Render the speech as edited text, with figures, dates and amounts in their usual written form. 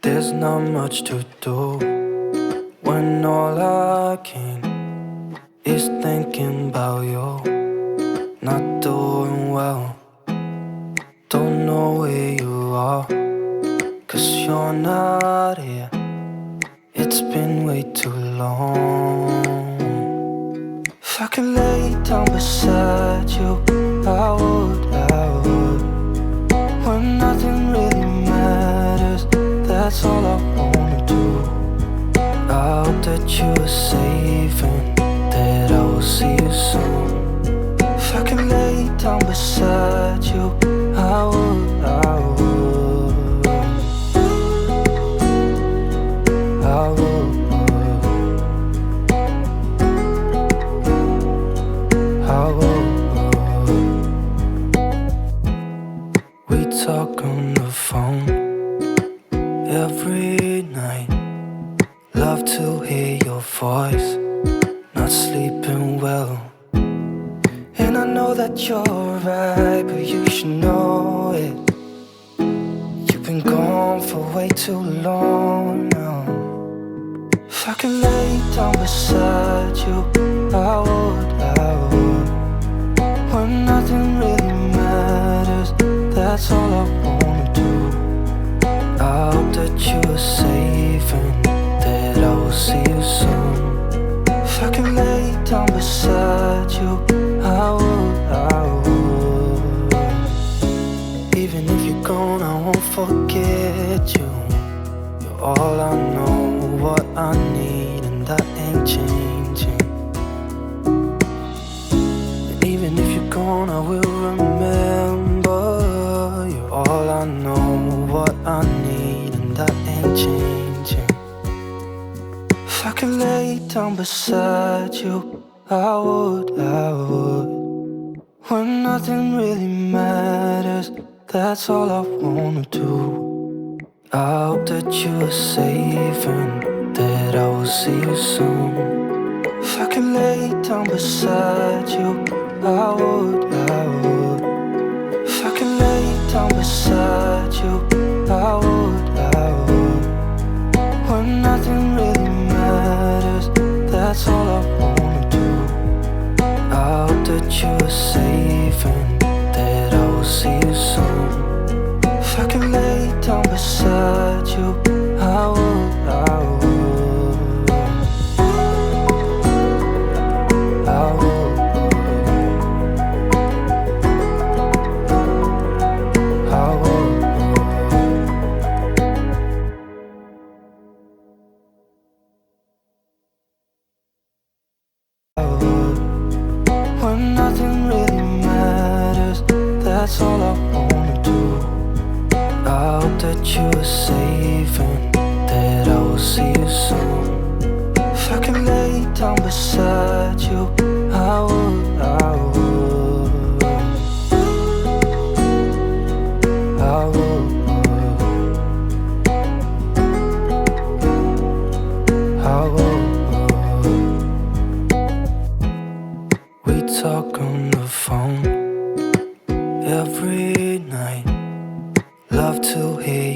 There's not much to do when all I can is thinking about you. Not doing well, don't know where you are, 'cause you're not here. It's been way too long. If I could lay down beside you, I would, when nothing really matters, that's all I wanna do. I hope that you are safe and that I will see you soon. If I could lay down beside you, I would, I would, I would, I would. We talk on the phone every night. Love to hear your voice, not sleeping well. And I know that you're right, but you should know it. You've been gone for way too long now. If I could lay down beside you, I would, I would. When nothing really matters, that's all I wanna do. I hope that you are safe and that I will see you soon. If I could lay down beside you, I would, I would. Even if you're gone, I won't forget you. You're all I know, what I need, and that ain't changing. And even if you're gone, I will remember. You're all I know, what I need, and that ain't changing. If I could lay down beside you, I would, I would. When nothing really matters, that's all I wanna do. I hope that you are safe and that I will see you soon. If I could lay down beside you, I would, I would. If I could lay down beside you, I would, I would. When nothing really matters, that's all I wanna do. I hope that you are safe and that I will see you soon. If I could lay down beside you, I would, I would, I would, I would. When nothing really matters, that's all I wanna do. I hope that you are safe and that I will see you soon. If I could lay down beside you, I would, I would, I would, I would. We talk on the phone every night. Love to hear